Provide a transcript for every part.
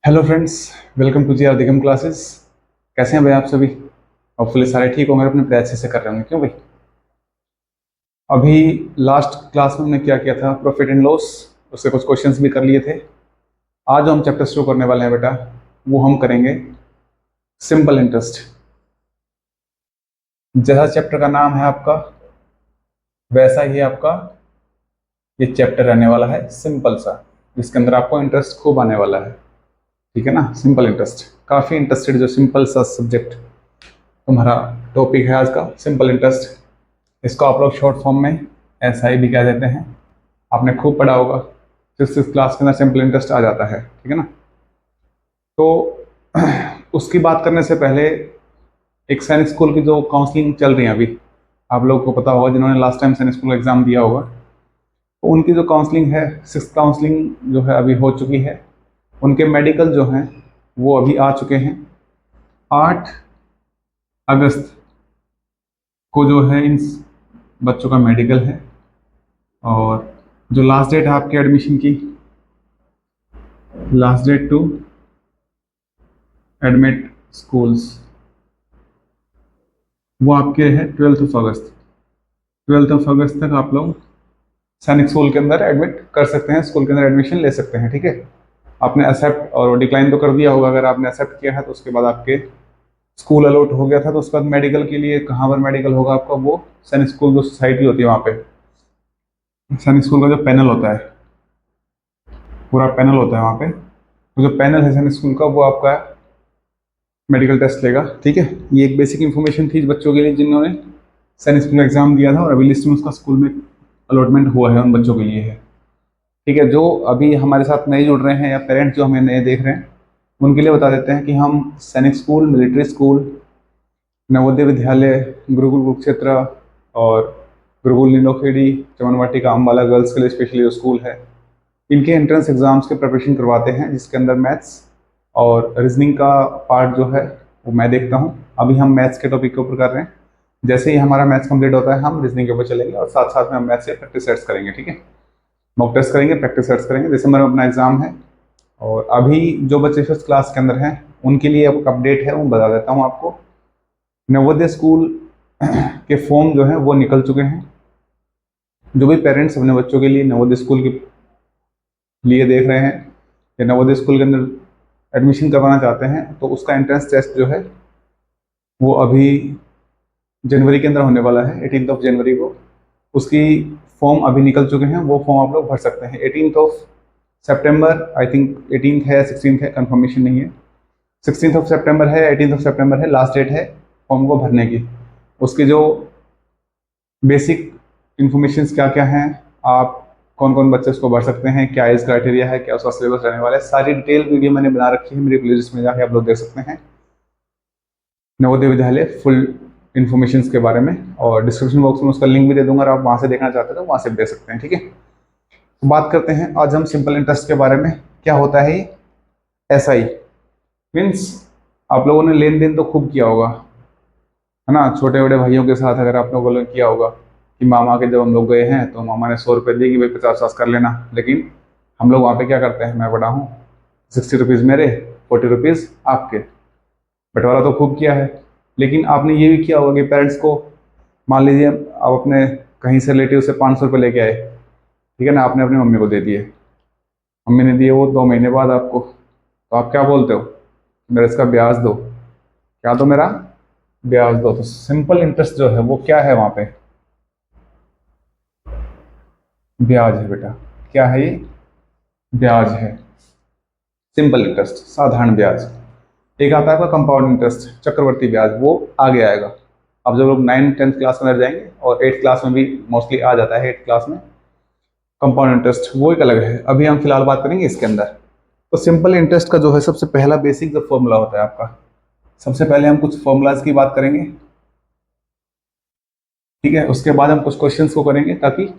Hello friends, welcome to G R Digam classes. कैसे हैं भाई आप सभी? होपफुली सारे ठीक होंगे, अपने पढ़ाई अच्छे से कर रहे होंगे। क्यों भाई? अभी लास्ट क्लास में हमने क्या किया था? प्रॉफिट एंड लॉस, उससे कुछ क्वेश्चंस भी कर लिए थे। आज जो हम चैप्टर शुरू करने वाले हैं बेटा, वो हम करेंगे सिंपल इंटरेस्ट। जैसा चैप्टर का नाम है आपका, वैसा ही आपका ये चैप्टर रहने वाला है, सिंपल सा, जिसके अंदर आपको इंटरेस्ट खूब आने वाला है। ठीक है ना? सिंपल इंटरेस्ट, काफ़ी इंटरेस्टेड जो सिंपल सा सब्जेक्ट तुम्हारा टॉपिक है आज का, सिंपल इंटरेस्ट। इसको आप लोग शॉर्ट फॉर्म में SI भी कह देते हैं। आपने खूब पढ़ा होगा, सिक्स क्लास के अंदर सिंपल इंटरेस्ट आ जाता है। ठीक है ना? तो उसकी बात करने से पहले एक सैनिक स्कूल की जो काउंसलिंग चल रही है अभी, आप लोग को पता होगा, जिन्होंने लास्ट टाइम सैनिक स्कूल का एग्ज़ाम दिया होगा, तो उनकी जो काउंसलिंग है, सिक्स काउंसलिंग जो है अभी हो चुकी है। उनके मेडिकल जो हैं वो अभी आ चुके हैं। 8 अगस्त को जो है इन बच्चों का मेडिकल है, और जो लास्ट डेट है आपके एडमिशन की, last date to admit schools, वो आपके है 12 अगस्त। 12 अगस्त तक आप लोग सैनिक स्कूल के अंदर एडमिट कर सकते हैं, स्कूल के अंदर एडमिशन ले सकते हैं। ठीक है? आपने एक्सेप्ट और डिक्लाइन तो कर दिया होगा। अगर आपने एक्सेप्ट किया है तो उसके बाद आपके स्कूल अलॉट हो गया था, तो उसके बाद मेडिकल के लिए कहाँ पर मेडिकल होगा आपका? वो सैनिक स्कूल जो सोसाइटी होती है वहाँ पे, सैनिक स्कूल का जो पैनल होता है, पूरा पैनल होता है वहाँ पे, तो जो पैनल है सैनिक स्कूल का, वो आपका मेडिकल टेस्ट लेगा। ठीक है? ये एक बेसिक इन्फॉर्मेशन थी बच्चों के लिए जिन्होंने सैनिक स्कूल का एग्जाम दिया था, और अभी लिस्ट में उसका स्कूल में अलॉटमेंट हुआ है, उन बच्चों के लिए है। ठीक है? जो अभी हमारे साथ नए जुड़ रहे हैं या पेरेंट्स जो हमें नए देख रहे हैं, उनके लिए बता देते हैं कि हम सैनिक school, military school, Navodaya Vidyalaya, Gurukul Kurukshetra और गुरुकुल नीलोखेड़ी, चमन वाटिका, अम्बाला गर्ल्स के लिए स्पेशली जो स्कूल है, इनके एंट्रेंस एग्जाम्स के प्रिपरेशन करवाते हैं, जिसके अंदर मैथ्स और रीजनिंग का पार्ट जो है वो मैं देखता हूँ। अभी हम मैथ्स के टॉपिक के ऊपर कर रहे हैं। जैसे ही हमारा मैथ्स कंप्लीट होता है, हम रीजनिंग के ऊपर चलेंगे, और साथ साथ में हम मैथ्स से प्रैक्टिस सेट्स करेंगे। ठीक है? मॉक टेस्ट करेंगे, प्रैक्टिस सेट्स करेंगे। दिसंबर में अपना एग्जाम है, और अभी जो बच्चे फर्स्ट क्लास के अंदर हैं उनके लिए अब अपडेट है, वो बता देता हूँ आपको। नवोदय स्कूल के फॉर्म जो है वो निकल चुके हैं। जो भी पेरेंट्स अपने बच्चों के लिए नवोदय स्कूल के लिए देख रहे हैं या नवोदय स्कूल के अंदर एडमिशन करवाना चाहते हैं, तो उसका एंट्रेंस टेस्ट जो है वो अभी जनवरी के अंदर होने वाला है, 18 जनवरी को। उसकी फॉर्म अभी निकल चुके हैं, वो फॉर्म आप लोग भर सकते हैं। 18 सितंबर, आई थिंक 18 है या 16 है, कंफर्मेशन नहीं है। 16 सितंबर है, 18 सितंबर है, लास्ट डेट है फॉर्म को भरने की। उसके जो बेसिक इंफॉर्मेशन क्या क्या हैं, आप कौन कौन बच्चे उसको भर सकते हैं, क्या एज क्राइटेरिया है, क्या उसका सिलेबस रहने वाला है, सारी डिटेल वीडियो मैंने बना रखी है मेरी प्लेलिस्ट में, जाके आप लोग देख सकते हैं नवोदय विद्यालय फुल इन्फॉर्मेशन के बारे में। और डिस्क्रिप्शन बॉक्स में उसका लिंक भी दे दूंगा, अगर आप वहाँ से देखना चाहते हैं तो वहाँ से भी देख सकते हैं। ठीक है? तो बात करते हैं आज हम सिंपल इंटरेस्ट के बारे में। क्या होता है SI मीन्स? आप लोगों ने लेन देन तो खूब किया होगा, है ना? छोटे बड़े भाइयों के साथ अगर आप लोगों ने किया होगा कि मामा के जब हम लोग गए हैं तो मामा ने 100 रुपये दिए कि भाई 50-50 कर लेना, लेकिन हम लोग वहाँ पे क्या करते हैं, मैं बड़ा हूँ, 60 रुपीज़ मेरे, 40 रुपीज़ आपके, बंटवारा तो खूब किया है। लेकिन आपने ये भी किया होगा कि पेरेंट्स को, मान लीजिए आप अपने कहीं से रिलेटिव से 500 रुपये लेके आए, ठीक है ना, आपने अपनी मम्मी को दे दिए, मम्मी ने दिए वो 2 महीने बाद आपको, तो आप क्या बोलते हो? मेरा इसका ब्याज दो। क्या दो? मेरा ब्याज दो। तो सिंपल इंटरेस्ट जो है वो क्या है वहाँ पे? ब्याज है बेटा। क्या है ये? ब्याज है, सिंपल इंटरेस्ट, साधारण ब्याज। एक आता है आपका कंपाउंड इंटरेस्ट, चक्रवर्ती ब्याज, वो आगे आएगा। अब जब लोग 9th-10th क्लास में जाएंगे, और 8th क्लास में भी मोस्टली आ जाता है, 8th क्लास में कंपाउंड इंटरेस्ट, वो एक अलग है। अभी हम फिलहाल बात करेंगे इसके अंदर। तो सिंपल इंटरेस्ट का जो है सबसे पहला बेसिक जो फॉर्मूला होता है आपका, सबसे पहले हम कुछ फॉर्मूलाज की बात करेंगे। ठीक है? उसके बाद हम कुछ क्वेश्चंस को करेंगे ताकि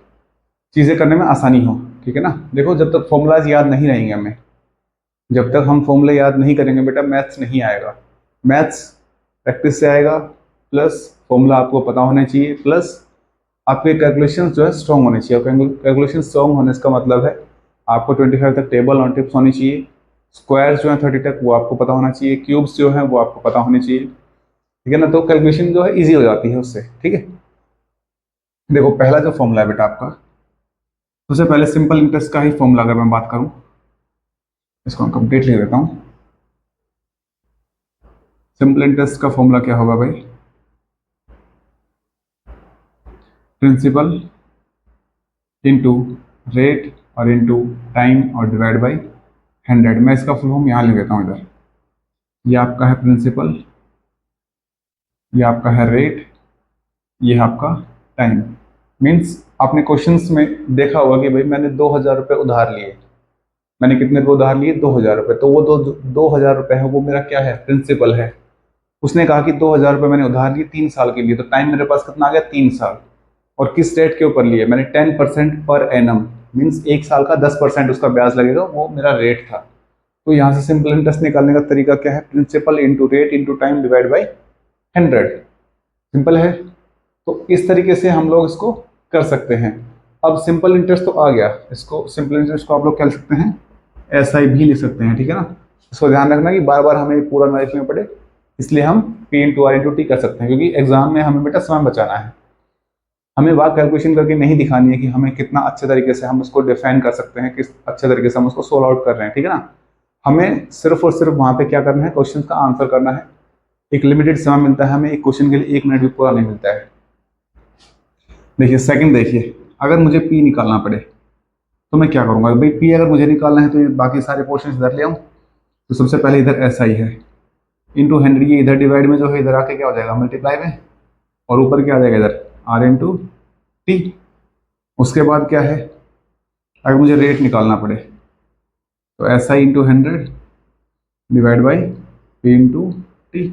चीज़ें करने में आसानी हो। ठीक है ना? देखो, जब तक फॉर्मूलाज याद नहीं रहेंगे हमें, जब तक हम फॉर्मूले याद नहीं करेंगे बेटा, मैथ्स नहीं आएगा। मैथ्स प्रैक्टिस से आएगा, प्लस फॉर्मूला आपको पता होने चाहिए, प्लस आपके कैलकुलेशन जो है स्ट्रॉन्ग होने चाहिए। कैलकुलेशन स्ट्रॉन्ग होने का मतलब है आपको 25 तक टेबल और टिप्स होनी चाहिए, स्क्वायर्स जो है 30 तक वो आपको पता होना चाहिए, क्यूब्स जो है वो आपको पता होनी चाहिए, ठीक है ना। तो कैलकुलेशन जो है ईजी हो जाती है उससे, ठीक है। देखो पहला जो फॉर्मूला है बेटा आपका, सबसे पहले सिंपल इंटरेस्ट का ही फॉर्मूला अगर मैं बात करूं, इसको हम कंप्लीट लिख देता हूं। सिंपल इंटरेस्ट का फॉर्मूला क्या होगा भाई, प्रिंसिपल इनटू रेट और इनटू टाइम और डिवाइड बाय 100। मैं इसका फुल फॉर्म यहाँ लिख देता हूँ इधर। ये आपका है प्रिंसिपल, ये आपका है रेट, ये है आपका टाइम। मीन्स आपने क्वेश्चंस में देखा होगा कि भाई मैंने 2,000 रुपये उधार लिए, मैंने कितने रुपये उधार लिए, 2,000 रुपये। तो वो 2,000 रुपये है वो मेरा क्या है, प्रिंसिपल है। उसने कहा कि 2,000 रुपये मैंने उधार लिए 3 साल के लिए, तो टाइम मेरे पास कितना आ गया, 3 साल। और किस रेट के ऊपर लिए, मैंने 10% पर एनम, मीन्स 1 साल का 10% उसका ब्याज लगेगा, वो मेरा रेट था। तो यहाँ से सिंपल इंटरेस्ट निकालने का तरीका क्या है, principal into rate into time divide by 100। Simple है। तो इस तरीके से हम लोग इसको कर सकते हैं। अब सिंपल इंटरेस्ट तो आ गया, इसको सिंपल इंटरेस्ट को आप लोग क्या लिख सकते हैं, SI भी लिख सकते हैं, ठीक है ना। इसको ध्यान रखना कि बार बार हमें पूरा नॉलेज में पड़े, इसलिए हम P into R into T कर सकते हैं, क्योंकि एग्जाम में हमें बेटा समय बचाना है। हमें बात कैलकुलेशन करके नहीं दिखानी है कि हमें कितना अच्छे तरीके से हम उसको डिफाइन कर सकते हैं, किस अच्छे तरीके से हम उसको सोल्व आउट कर रहे हैं, ठीक है ना। हमें सिर्फ और सिर्फ वहाँ पे क्या करना है, क्वेश्चन का आंसर करना है। एक लिमिटेड समय मिलता है हमें, एक क्वेश्चन के लिए 1 मिनट भी पूरा नहीं मिलता है। देखिए सेकंड, देखिए अगर मुझे P निकालना पड़े तो मैं क्या करूँगा भाई, P अगर मुझे निकालना है तो ये बाकी सारे पोर्शन इधर ले आऊँ। तो सबसे पहले इधर SI है इंटू 100, ये इधर डिवाइड में जो है इधर आके क्या हो जाएगा, मल्टीप्लाई में, और ऊपर क्या आ जाएगा इधर R इंटू टी। उसके बाद क्या है, अगर मुझे रेट निकालना पड़े तो SI into 100 divide by P into T.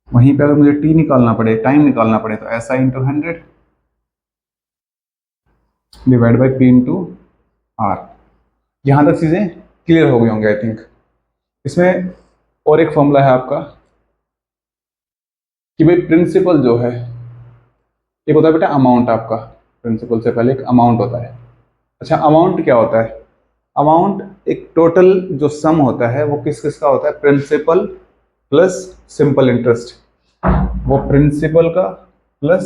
वहीं पे अगर मुझे T निकालना पड़े, टाइम निकालना पड़े, तो SI into 100 divide by P into R। यहाँ तक चीज़ें क्लियर हो गई होंगी आई थिंक। इसमें और एक फॉर्मूला है आपका कि भाई प्रिंसिपल जो है, एक होता है बेटा अमाउंट आपका, प्रिंसिपल से पहले एक अमाउंट होता है। अच्छा अमाउंट क्या होता है, अमाउंट एक टोटल जो सम होता है वो किस किस का होता है, प्रिंसिपल प्लस सिंपल इंटरेस्ट। वो प्रिंसिपल का प्लस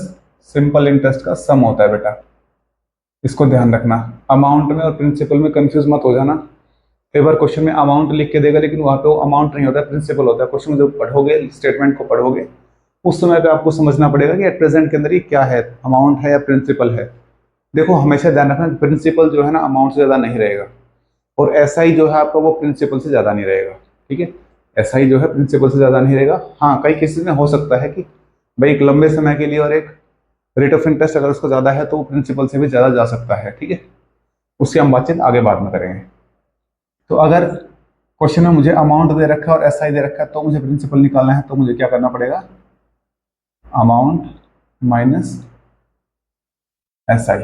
सिंपल इंटरेस्ट का सम होता है बेटा, इसको ध्यान रखना। अमाउंट में और प्रिंसिपल में कंफ्यूज मत हो जाना। कई बार क्वेश्चन में अमाउंट लिख के देगा लेकिन वहाँ पे वो अमाउंट नहीं होता है, प्रिंसिपल होता है। क्वेश्चन जब पढ़ोगे, स्टेटमेंट को पढ़ोगे, उस समय पे आपको समझना पड़ेगा कि एट प्रेजेंट के अंदर ये क्या है, अमाउंट है या प्रिंसिपल है। देखो हमेशा ध्यान रखना, प्रिंसिपल जो है ना अमाउंट से ज़्यादा नहीं रहेगा, और SI जो है आपका वो प्रिंसिपल से ज़्यादा नहीं रहेगा, ठीक है। SI जो है प्रिंसिपल से ज़्यादा नहीं रहेगा। हाँ कई केसेस में हो सकता है कि भाई एक लंबे समय के लिए और एक रेट ऑफ इंटरेस्ट अगर उसको ज़्यादा है तो वो प्रिंसिपल से भी ज़्यादा जा सकता है, ठीक है। उसकी हम बातचीत आगे बाद में करेंगे। तो अगर क्वेश्चन में मुझे अमाउंट दे रखा है और SI दे रखा है तो मुझे प्रिंसिपल निकालना है, तो मुझे क्या करना पड़ेगा, अमाउंट माइनस SI,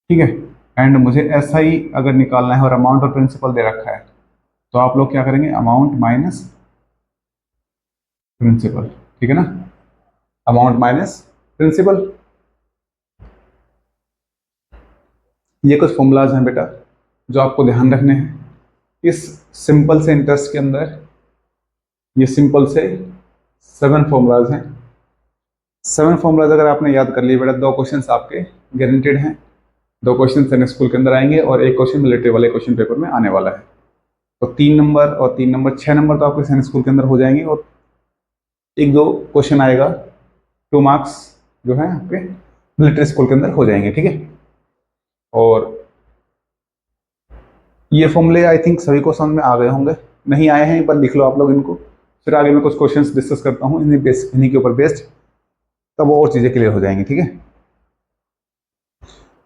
ठीक है। एंड मुझे SI अगर निकालना है और अमाउंट और प्रिंसिपल दे रखा है तो आप लोग क्या करेंगे, अमाउंट माइनस प्रिंसिपल, ठीक है ना, अमाउंट माइनस प्रिंसिपल। ये कुछ फॉर्मूलाज हैं बेटा जो आपको ध्यान रखने हैं इस सिंपल से इंटरेस्ट के अंदर। ये सिंपल से 7 फॉर्मूलाज हैं। 7 फॉर्मूलाज अगर आपने याद कर लिए बेटा, 2 क्वेश्चन आपके गारंटेड हैं। 2 क्वेश्चन सैनिक स्कूल के अंदर आएंगे और एक क्वेश्चन मिलिट्री वाले क्वेश्चन पेपर में आने वाला है। तो 3 नंबर और 3 नंबर 6 नंबर तो आपके सैनिक स्कूल के अंदर हो जाएंगे, और 1-2 क्वेश्चन आएगा 2 मार्क्स जो है आपके मिलिट्री स्कूल के अंदर हो जाएंगे, ठीक है। और ये फॉर्मूले आई थिंक सभी को समझ में आ गए होंगे, नहीं आए हैं पर लिख लो आप लोग इनको, फिर आगे मैं कुछ क्वेश्चंस डिस्कस करता हूँ इन्हीं के ऊपर बेस्ड, तब और चीज़ें क्लियर हो जाएंगी, ठीक है।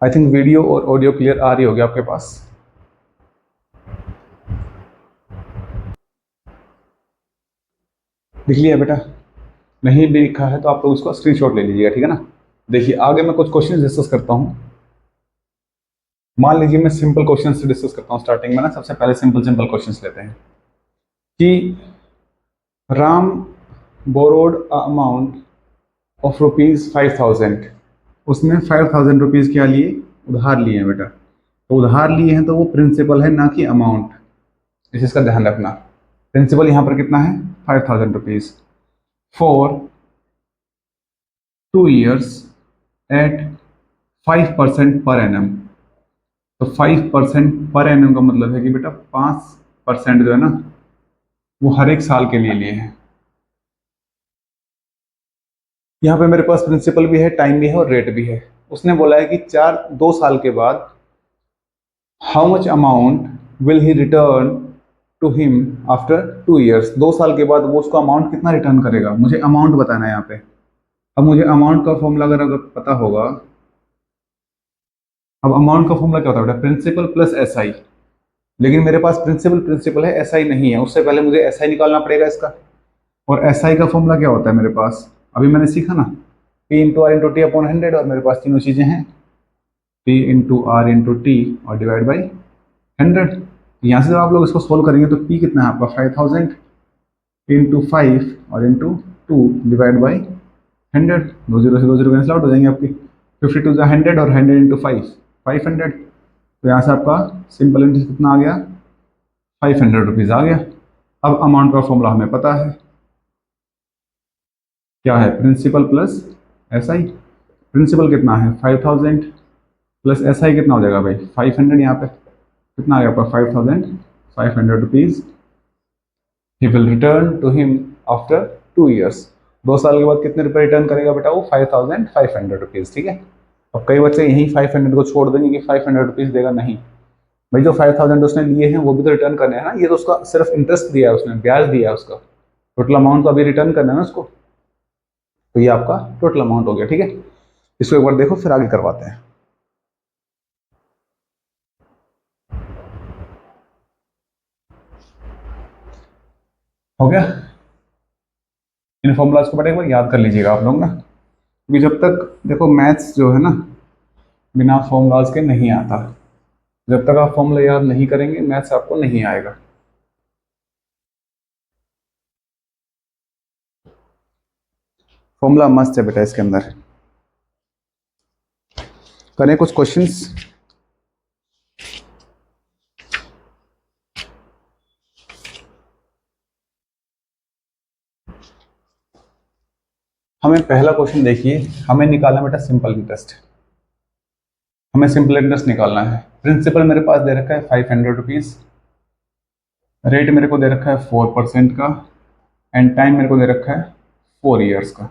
आई थिंक वीडियो और ऑडियो क्लियर आ रही होगी आपके पास। लिख लिया बेटा, नहीं भी लिखा है तो आप लोग उसको स्क्रीनशॉट ले लीजिएगा, ठीक है ना। देखिए आगे मैं कुछ क्वेश्चन डिस्कस करता हूँ। मान लीजिए मैं सिंपल क्वेश्चन से डिस्कस करता हूँ स्टार्टिंग में ना। सबसे पहले सिंपल क्वेश्चन लेते हैं कि राम बोरोड अमाउंट ऑफ ₹5,000, उसने 5,000 रुपीज़ क्या लिए, उधार लिए हैं बेटा। तो उधार लिए हैं तो वो प्रिंसिपल है ना कि अमाउंट। इस चीज़ का ध्यान रखना। प्रिंसिपल यहाँ पर कितना है, 5000 rupees for 2 years eight 5% per annum. तो 5% पर एनम का मतलब है कि बेटा 5% जो है ना वो हर एक साल के लिए है। यहाँ पे मेरे पास प्रिंसिपल भी है, टाइम भी है और रेट भी है। उसने बोला है कि 2 साल के बाद how much amount will he return to him after 2 years। 2 साल के बाद वो उसको अमाउंट कितना रिटर्न करेगा, मुझे अमाउंट बताना है यहाँ पे। अब मुझे अमाउंट का फॉर्मूला अगर पता होगा, अब अमाउंट का फॉर्मूला क्या होता है बेटा, प्रिंसिपल प्लस एस आई। लेकिन मेरे पास प्रिंसिपल प्रिंसिपल है, एस आई नहीं है। उससे पहले मुझे एस आई निकालना पड़ेगा इसका। और एस आई का फॉर्मूला क्या होता है मेरे पास, अभी मैंने सीखा ना, P into R into T upon 100। और मेरे पास तीनों चीज़ें हैं, P into R into T और डिवाइड बाई 100। यहाँ से जब आप लोग इसको सोल्व करेंगे तो पी कितना है आपका 5000 इंटू 5 और इंटू 2 डिवाइड बाई 100। 2 जीरो से 2 जीरो कैंसिल आउट हो जाएंगे आपकी। 52 जा 100 और 100 इंटू 500। तो यहाँ से आपका सिंपल इंटरेस्ट कितना आ गया, 500 रुपीज़ आ गया। अब अमाउंट का फॉर्मूला हमें पता है, क्या है, principal plus S I. Principal कितना है 5000 प्लस एस आई कितना हो जाएगा भाई 500। यहाँ पे कितना आ गया आपका 5500 rupees. He will return to him after 2 years। 2 साल के बाद कितने रुपए रिटर्न करेगा बेटा, वो 5500 रुपीज़। ठीक है। अब कई बच्चे यहीं 500 को छोड़ देंगे कि 500 रुपीज़ देगा, नहीं भाई, जो 5000 उसने लिए हैं वो भी तो रिटर्न करने हैं ना। ये तो उसका सिर्फ इंटरेस्ट दिया है, उसने ब्याज दिया है, उसका टोटल अमाउंट तो अभी रिटर्न करना है ना उसको। तो ये आपका टोटल अमाउंट हो गया। ठीक है, इसको एक बार देखो फिर आगे करवाते हैं। हो गया, इन फॉर्मूलाज को बेटा एक बार याद कर लीजिएगा आप लोग ना, क्योंकि जब तक देखो मैथ्स जो है ना बिना फॉर्मूलाज के नहीं आता। जब तक आप फॉर्मूला याद नहीं करेंगे मैथ्स आपको नहीं आएगा। फॉर्मूला मस्त है बेटा इसके अंदर। करें कुछ क्वेश्चंस। हमें पहला क्वेश्चन देखिए, हमें निकालना बेटा सिंपल इंटरेस्ट। हमें सिंपल इंटरेस्ट निकालना है। प्रिंसिपल मेरे पास दे रखा है 500 रुपीज़, रेट मेरे को दे रखा है 4% का, एंड टाइम मेरे को दे रखा है 4 years का।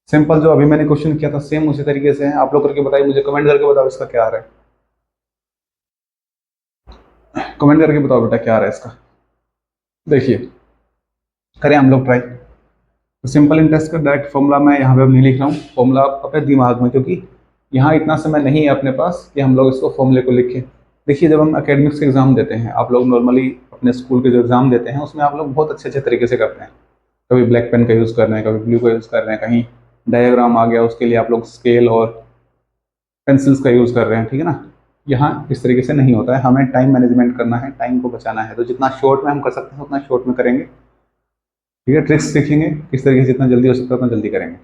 सिंपल जो अभी मैंने क्वेश्चन किया था सेम उसी तरीके से है। आप लोग करके बताइए, मुझे कमेंट करके बताओ इसका क्या आ रहा है। कमेंट करके बताओ बेटा क्या आ रहा है इसका। देखिए, करें हम लोग ट्राई। तो सिंपल इंटरेस्ट का डायरेक्ट फॉर्मूला मैं यहाँ पे अब नहीं लिख रहा हूँ, फॉर्मूला आप अपने दिमाग में, क्योंकि यहाँ इतना समय नहीं है अपने पास कि हम लोग इसको फॉर्मूले को लिखें। देखिए, जब हम एकेडमिक्स के एग्जाम देते हैं, आप लोग नॉर्मली अपने स्कूल के जो एग्जाम देते हैं उसमें आप लोग बहुत अच्छे अच्छे तरीके से करते हैं। कभी ब्लैक पेन का यूज़ कर रहे हैं, कभी ब्लू का यूज़ कर रहे हैं, कहीं डायग्राम आ गया उसके लिए आप लोग स्केल और पेंसिल्स का यूज़ कर रहे हैं। ठीक है ना, यहाँ इस तरीके से नहीं होता है। हमें टाइम मैनेजमेंट करना है, टाइम को बचाना है, तो जितना शॉर्ट में हम कर सकते हैं उतना शॉर्ट में करेंगे। ठीक है, ट्रिक्स सीखेंगे किस तरीके से जितना जल्दी हो सकता है उतना जल्दी करेंगे।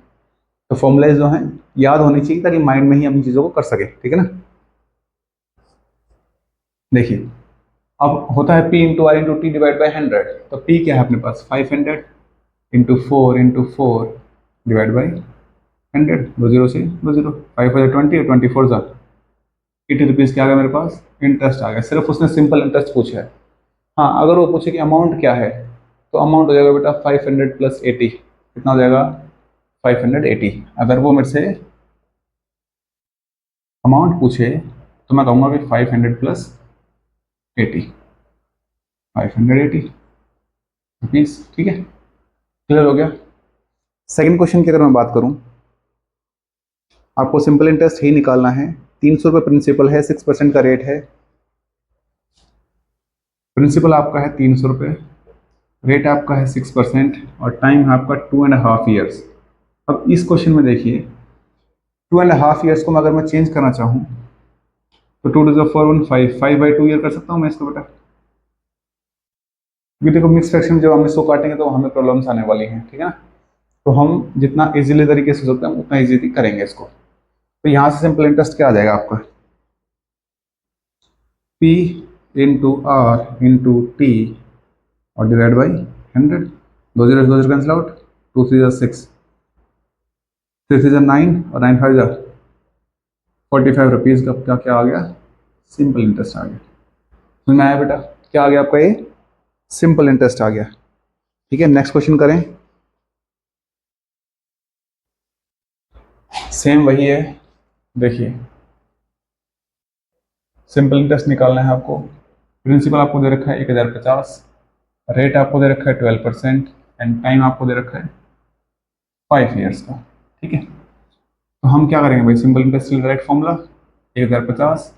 तो फॉर्मूलाज जो हैं याद होनी चाहिए ताकि माइंड में ही हम चीज़ों को कर सके। ठीक है ना, देखिए अब होता है P into R into T divide by 100। तो पी क्या है अपने पास 500 into four divide by 100। 2 zero से 2 जीरो, 5 20 और 24 जा 80 रुपीज़ क्या आ गया मेरे पास, इंटरेस्ट आ गया। सिर्फ उसने सिंपल इंटरेस्ट पूछा है। हाँ, अगर वो पूछे कि अमाउंट क्या है, तो अमाउंट हो जाएगा बेटा 500 प्लस 80। कितना हो जाएगा 580। अगर वो मेरे से अमाउंट पूछे तो मैं कहूँगा कि 500 प्लस 80, 580 रुपीज़। ठीक है, क्लियर हो गया। सेकंड क्वेश्चन की अगर मैं बात करूँ, आपको सिंपल इंटरेस्ट ही निकालना है। 300 रुपये प्रिंसिपल है, 6% का रेट है। प्रिंसिपल आपका है 300 रुपये, रेट आपका है 6% और टाइम है आपका 2.5 years। अब इस क्वेश्चन में देखिए 2.5 years को अगर मैं चेंज करना चाहूँ तो 2 टू 4 1 5 5/2 ईयर कर सकता हूँ मैं इसको बेटा। क्योंकि देखो मिक्स फ्रैक्शन में जब हम इसको काटेंगे तो हमें प्रॉब्लम्स आने वाली हैं। ठीक है ना, तो हम जितना इजीली तरीके से सकते हैं उतना इजीली करेंगे इसको। तो यहाँ से सिंपल इंटरेस्ट क्या आ जाएगा आपका, P into R into T और डिवाइड बाई 100। 2 0 कैंसिल आउट, 2 3 6, 6 3 9 और 9 5 45 रुपीज़ का क्या क्या आ गया, सिंपल इंटरेस्ट आ गया। समझ में आया बेटा, क्या आ गया आपका ये, सिंपल इंटरेस्ट आ गया। ठीक है, नेक्स्ट क्वेश्चन करें। सेम वही है, देखिए सिंपल इंटरेस्ट निकालना है आपको। प्रिंसिपल आपको दे रखा है 1050, रेट आपको दे रखा है 12% एंड टाइम आपको दे रखा है 5 ईयर्स का। ठीक है, तो हम क्या करेंगे भाई, simple interest direct formula 1050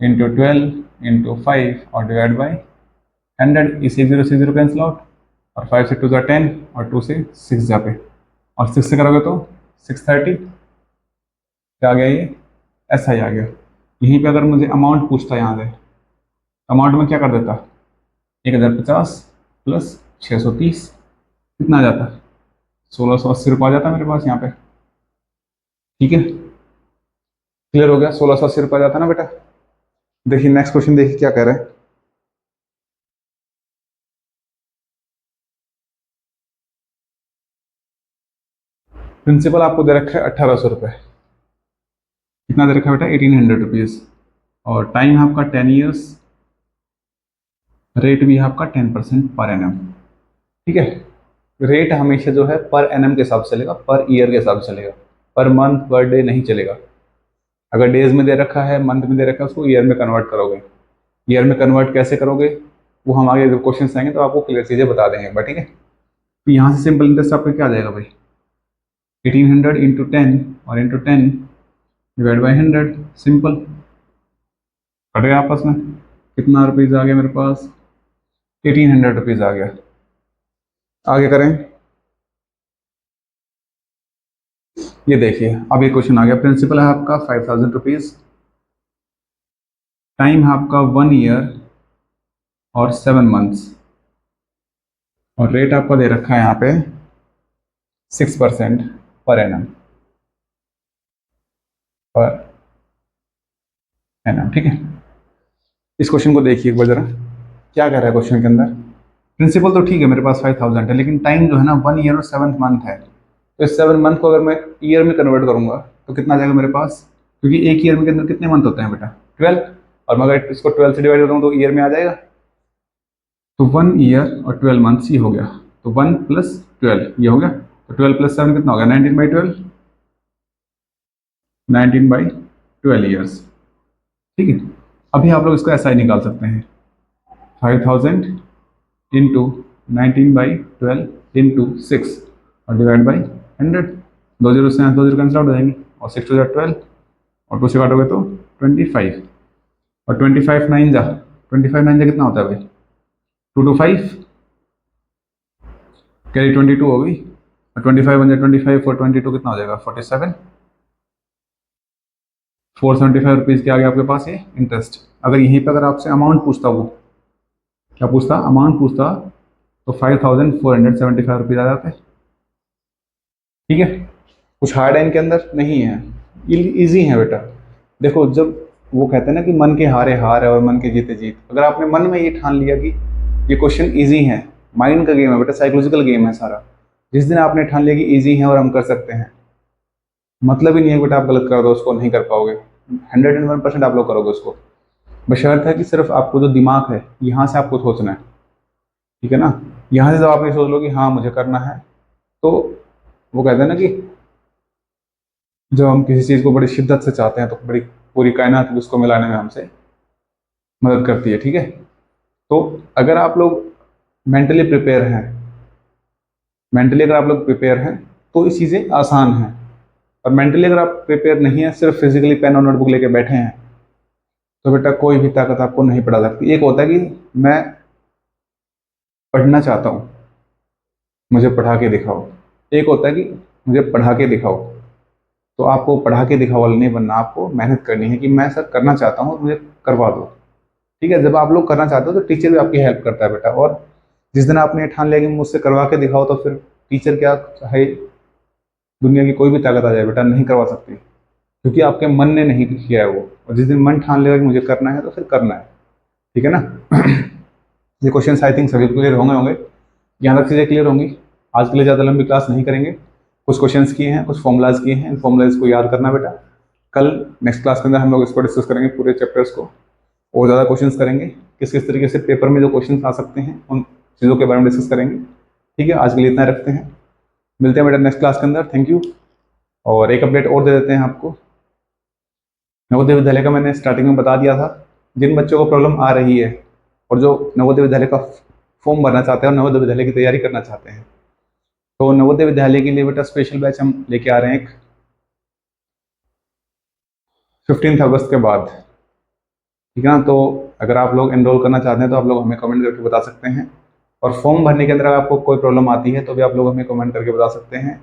into 12 into 5 और डिवाइड बाई 100। इसे 0 से 0 कैंसिल आउट और 5 से 2 जा 10 और 2 से 6 जा पे, और 6 से करोगे तो 630। क्या आ गया ये, ऐसा ही आ गया। यहीं पे अगर मुझे अमाउंट पूछता यहाँ से, अमाउंट में क्या कर देता, 1050 प्लस 630 कितना आ जाता, 1680 रुपये आ जाता मेरे पास यहाँ पे। ठीक है, क्लियर हो गया, 1680 रुपये आ जाता ना बेटा। देखिए नेक्स्ट क्वेश्चन, देखिए क्या कह रहे हैं। प्रिंसिपल आपको दे रखा है 1800 रुपये, कितना दे रखा है बेटा, 1800 रुपीज़, और टाइम है आपका 10 ईयर्स, रेट भी है आपका 10% पर एनम। ठीक है, रेट हमेशा जो है पर एनम के हिसाब से चलेगा, पर ईयर के हिसाब से चलेगा, पर मंथ पर डे नहीं चलेगा। अगर डेज में दे रखा है, मंथ में दे रखा है, उसको ईयर में कन्वर्ट करोगे। ईयर में कन्वर्ट कैसे करोगे, वो हम आगे जब क्वेश्चन आएंगे तो आपको क्लियर चीज़ें बता देंगे एक बार। ठीक है, तो यहाँ से सिंपल इंटरेस्ट आपका क्या आ जाएगा भाई, 1800 इंटू 10 और into 10 divide by 100, simple cut गया आपस में, कितना रुपीज़ आ गया मेरे पास, 1800 रुपीज़ आ गया। आगे करें, ये देखिए अब ये क्वेश्चन आ गया। प्रिंसिपल है आपका 5000 रुपीज़, टाइम है आपका 1 ईयर और 7 मंथ्स, और रेट आपका दे रखा है यहाँ पे 6% पर एनम, पर एनम। ठीक है, इस क्वेश्चन को देखिए एक बार जरा, क्या कह रहा है क्वेश्चन के अंदर। प्रिंसिपल तो ठीक है, मेरे पास 5000 है, लेकिन टाइम जो है ना 1 ईयर और 7 मंथ है, तो इस 7 मंथ को अगर मैं ईयर में कन्वर्ट करूंगा तो कितना आ जाएगा मेरे पास, क्योंकि एक ईयर में के अंदर कितने मंथ होते हैं बेटा, 12, और मैं अगर इसको 12 से डिवाइड करूँ तो ईयर में आ जाएगा। तो 1 ईयर और 12 मंथ्स ही हो गया, तो 1 प्लस 12 ये हो गया, तो 12 प्लस 7 कितना हो गया, 19/12, 19/12 ईयर्स। ठीक है, अभी आप लोग इसको ऐसा ही निकाल सकते हैं, 5000 इंटू 19/12 इंटू 6 और डिवाइड बाई 100। 2 0 से 2 0 कैंसिल आउट हो जाएंगे, और 6 2 12 और 2 से काटोगे तो 25, और 25 9 जा, 25 9 जा कितना होता है भाई, 2 2 5, कैरी 22 होगी, और 25 1 जा 25 और 22 कितना हो जाएगा, 47, 475 रुपीज़ के आगे आपके पास ये इंटरेस्ट। अगर यहीं पर अगर आपसे अमाउंट पूछता, वो क्या पूछता, अमाउंट पूछता, तो 5475 रुपीज़ आ जाते। ठीक है, कुछ हार्ड है इनके अंदर नहीं है, इजी है बेटा। देखो जब वो कहते हैं ना कि मन के हारे हार है और मन के जीते जीत, अगर आपने मन में ये ठान लिया कि ये क्वेश्चन इजी है, माइंड का गेम है बेटा, साइकोलॉजिकल गेम है सारा। जिस दिन आपने ठान लिया कि इजी है और हम कर सकते हैं, मतलब ही नहीं है बेटा आप गलत कर दो उसको, नहीं कर पाओगे, 101% आप लोग करोगे उसको। बशर्त है कि सिर्फ आपको जो दिमाग है यहाँ से आपको सोचना है। ठीक है ना, यहाँ से जब आप ये सोच लो कि हाँ मुझे करना है, तो वो कहते हैं ना कि जब हम किसी चीज़ को बड़ी शिद्दत से चाहते हैं तो बड़ी पूरी कायनात भी उसको मिलाने में हमसे मदद करती है। ठीक है, तो अगर आप लोग मेंटली प्रिपेयर हैं, मेंटली अगर आप लोग प्रिपेयर हैं तो ये चीज़ें आसान हैं, और मेंटली अगर आप प्रिपेयर नहीं है, सिर्फ फिजिकली पेन और नोटबुक लेके बैठे हैं, तो बेटा कोई भी ताकत आपको नहीं पढ़ा सकती। एक होता है कि मैं पढ़ना चाहता हूँ, मुझे पढ़ा के दिखाओ, एक होता है कि मुझे पढ़ा के दिखाओ। तो आपको पढ़ा के दिखाओ वाला नहीं बनना, आपको मेहनत करनी है कि मैं सर करना चाहता हूँ, मुझे करवा दो। ठीक है, जब आप लोग करना चाहते हो तो टीचर भी आपकी हेल्प करता है बेटा, और जिस दिन आपने ठान लिया कि मुझसे करवा के दिखाओ, तो फिर टीचर क्या है, दुनिया की कोई भी ताकत आ जाए बेटा नहीं करवा सकती, क्योंकि आपके मन ने नहीं किया है वो। और जिस दिन मन ठान लेगा कि मुझे करना है तो फिर करना है। ठीक है ना। ये क्वेश्चन आई थिंक सभी क्लियर होंगे। यहाँ तक चीज़ें क्लियर होंगी। आज के लिए ज़्यादा लंबी क्लास नहीं करेंगे। कुछ क्वेश्चंस किए हैं, कुछ फॉर्मूलाज किए हैं, इन फॉर्मूलाज को याद करना बेटा। कल नेक्स्ट क्लास के अंदर हम लोग इसको डिस्कस करेंगे पूरे चैप्टर्स को, और ज़्यादा क्वेश्चंस करेंगे। किस किस तरीके से पेपर में जो क्वेश्चंस आ सकते हैं उन चीज़ों के बारे में डिस्कस करेंगे। ठीक है, आज के लिए इतना रखते हैं। मिलते हैं बेटा नेक्स्ट क्लास के अंदर। Thank you. और एक अपडेट और दे देते हैं आपको। नवोदय विद्यालय का मैंने स्टार्टिंग में बता दिया था, जिन बच्चों को प्रॉब्लम आ रही है और जो नवोदय विद्यालय का फॉर्म भरना चाहते हैं और नवोदय विद्यालय की तैयारी करना चाहते हैं, तो नवोदय विद्यालय के लिए बेटा स्पेशल बैच हम लेके आ रहे हैं एक 15 अगस्त के बाद। ठीक है ना। तो अगर आप लोग एनरोल करना चाहते हैं तो आप लोग हमें कमेंट करके बता सकते हैं। और फॉर्म भरने के अंदर अगर आपको कोई प्रॉब्लम आती है तो भी आप लोग हमें कमेंट करके बता सकते हैं।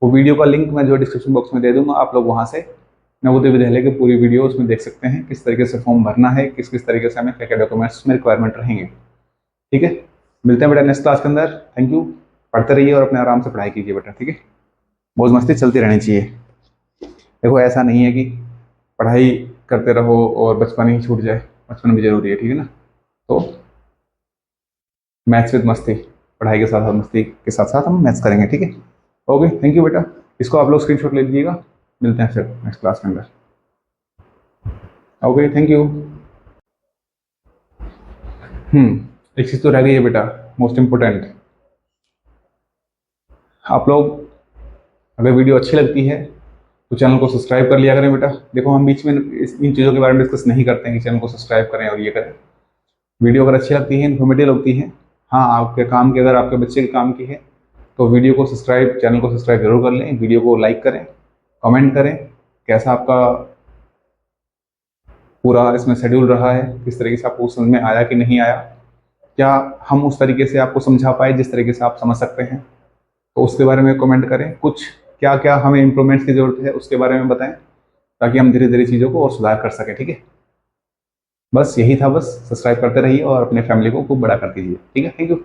वो वीडियो का लिंक मैं जो डिस्क्रिप्शन बॉक्स में दे दूंगा, आप लोग वहाँ से नवोदय विद्यालय की पूरी वीडियो उसमें देख सकते हैं, किस तरीके से फॉर्म भरना है, किस किस तरीके से हमें क्या क्या डॉक्यूमेंट्स में रिक्वायरमेंट रहेंगे। ठीक है, मिलते हैं बेटा नेक्स्ट क्लास के अंदर। Thank you. पढ़ते रहिए और अपने आराम से पढ़ाई कीजिए बेटा। ठीक है, मौज मस्ती चलती रहनी चाहिए। देखो ऐसा नहीं है कि पढ़ाई करते रहो और बचपन ही छूट जाए, बचपन भी जरूरी है। ठीक है ना। तो मैथ्स विद मस्ती, पढ़ाई के साथ साथ मस्ती के साथ साथ हम मैथ्स करेंगे। ठीक है, ओके, थैंक यू बेटा। इसको आप लोग स्क्रीनशॉट ले लीजिएगा। मिलते हैं फिर नेक्स्ट क्लास के अंदर। Okay, thank you. एक चीज़ तो रह गई है बेटा, मोस्ट इम्पोर्टेंट। आप लोग अगर वीडियो अच्छी लगती है तो चैनल को सब्सक्राइब कर लिया करें बेटा। देखो हम बीच में इन चीज़ों के बारे में डिस्कस नहीं करते हैं कि चैनल को सब्सक्राइब करें और ये करें। वीडियो अगर अच्छी लगती है, इन्फॉर्मेटिव लगती है, हाँ आपके काम की, अगर आपके बच्चे के काम की है, तो वीडियो को सब्सक्राइब, चैनल को सब्सक्राइब जरूर कर लें। वीडियो को लाइक करें, कमेंट करें कैसा आपका पूरा इसमें शेड्यूल रहा है, किस तरीके से आपको समझ में आया कि नहीं आया, क्या हम उस तरीके से आपको समझा पाए जिस तरीके से आप समझ सकते हैं, तो उसके बारे में कमेंट करें। कुछ क्या क्या हमें इम्प्रूवमेंट्स की जरूरत है उसके बारे में बताएं, ताकि हम धीरे धीरे चीज़ों को और सुधार कर सकें। ठीक है, बस यही था। बस सब्सक्राइब करते रहिए और अपने फैमिली को खूब बड़ा कर दीजिए। ठीक है, थैंक यू।